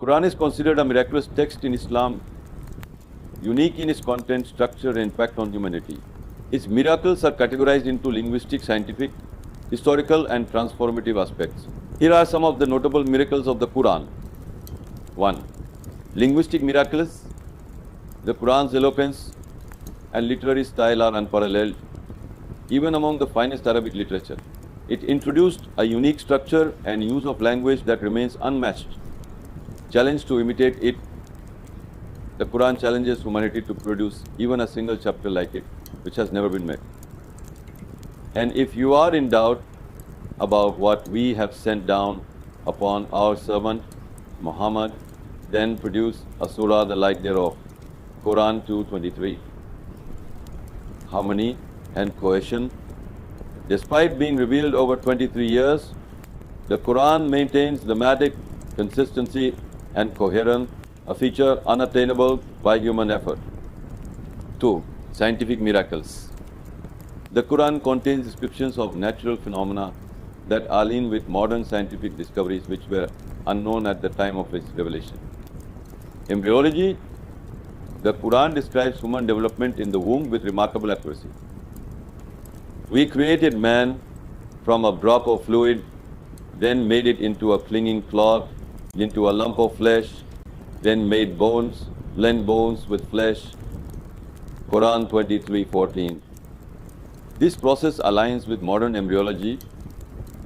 Quran is considered a miraculous text in Islam, unique in its content, structure, and impact on humanity. Its miracles are categorized into linguistic, scientific, historical, and transformative aspects. Here are some of the notable miracles of the Quran. 1. Linguistic miracles. The Quran's eloquence and literary style are unparalleled, even among the finest Arabic literature. It introduced a unique structure and use of language that remains unmatched. Challenge to imitate it. The Quran challenges humanity to produce even a single chapter like it, which has never been made. And if you are in doubt about what we have sent down upon our servant Muhammad, then produce a surah the like thereof. Quran 2:23. Harmony and cohesion. Despite being revealed over 23 years, the Quran maintains thematic consistency and coherence, a feature unattainable by human effort. 2. Scientific miracles. The Quran contains descriptions of natural phenomena that align with modern scientific discoveries which were unknown at the time of its revelation. Embryology. The Quran describes human development in the womb with remarkable accuracy. We created man from a drop of fluid, then made it into a clinging clot, into a lump of flesh, then made bones, blend bones with flesh. Quran 23:14. This process aligns with modern embryology,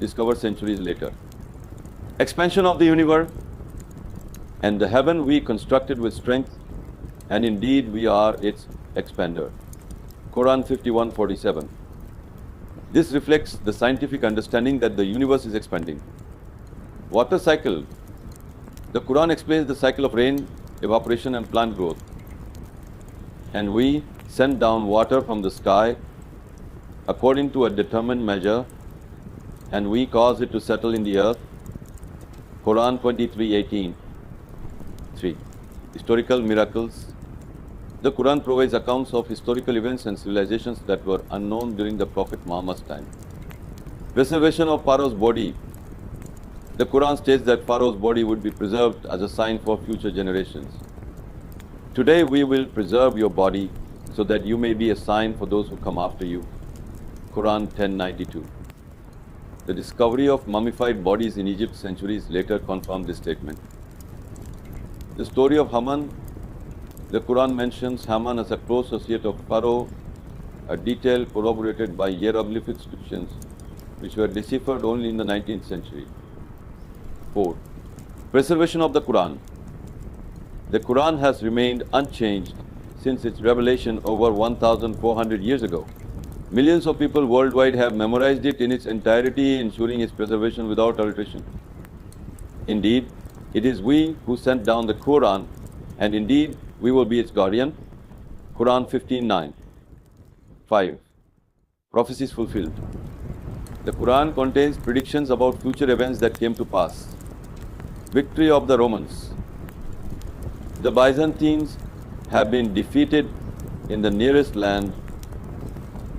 discovered centuries later. Expansion of the universe. And the heaven we constructed with strength, and indeed we are its expander. Quran 51:47. This reflects the scientific understanding that the universe is expanding. Water cycle. The Quran explains the cycle of rain, evaporation, and plant growth. And we send down water from the sky according to a determined measure, and we cause it to settle in the earth. Quran 23:18. 3. Historical miracles. The Quran provides accounts of historical events and civilizations that were unknown during the Prophet Muhammad's time. Preservation of Pharaoh's body. The Quran states that Pharaoh's body would be preserved as a sign for future generations. Today we will preserve your body so that you may be a sign for those who come after you. Quran 10:92. The discovery of mummified bodies in Egypt centuries later confirmed this statement. The story of Haman. The Quran mentions Haman as a close associate of Pharaoh, a detail corroborated by hieroglyphic inscriptions which were deciphered only in the 19th century. 4. Preservation of the Quran. The Quran has remained unchanged since its revelation over 1,400 years ago. Millions of people worldwide have memorized it in its entirety, ensuring its preservation without alteration. Indeed, it is we who sent down the Quran, and indeed we will be its guardian. Quran 15:9. 5. Prophecies fulfilled. The Quran contains predictions about future events that came to pass. Victory of the Romans. The Byzantines have been defeated in the nearest land,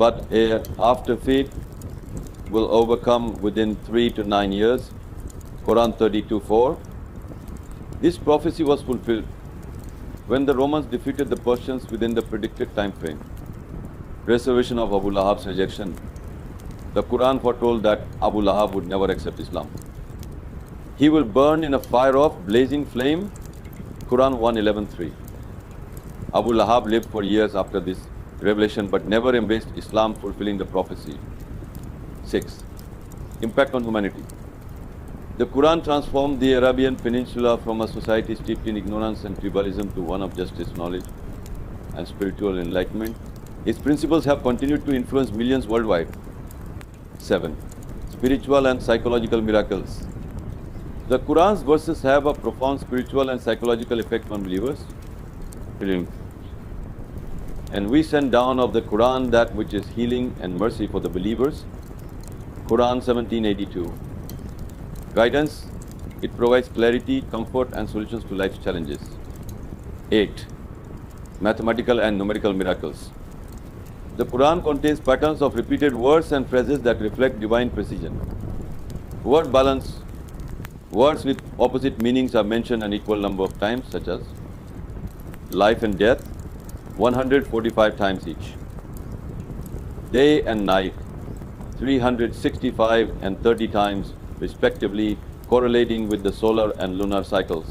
but after defeat will overcome within 3 to 9 years. Quran 32:4. This prophecy was fulfilled when the Romans defeated the Persians within the predicted time frame. Preservation of Abu Lahab's rejection. The Quran foretold that Abu Lahab would never accept Islam. He will burn in a fire of blazing flame. Quran 1:11:3. Abu Lahab lived for years after this revelation but never embraced Islam, fulfilling the prophecy. 6. Impact on humanity. The Quran transformed the Arabian Peninsula from a society steeped in ignorance and tribalism to one of justice, knowledge, and spiritual enlightenment. Its principles have continued to influence millions worldwide. 7. Spiritual and psychological miracles. The Quran's verses have a profound spiritual and psychological effect on believers. And we send down of the Quran that which is healing and mercy for the believers. Quran 17:82. Guidance. It provides clarity, comfort, and solutions to life's challenges. 8. Mathematical and numerical miracles. The Quran contains patterns of repeated words and phrases that reflect divine precision. Word balance. Words with opposite meanings are mentioned an equal number of times, such as life and death, 145 times each. Day and night, 365 and 30 times respectively, correlating with the solar and lunar cycles.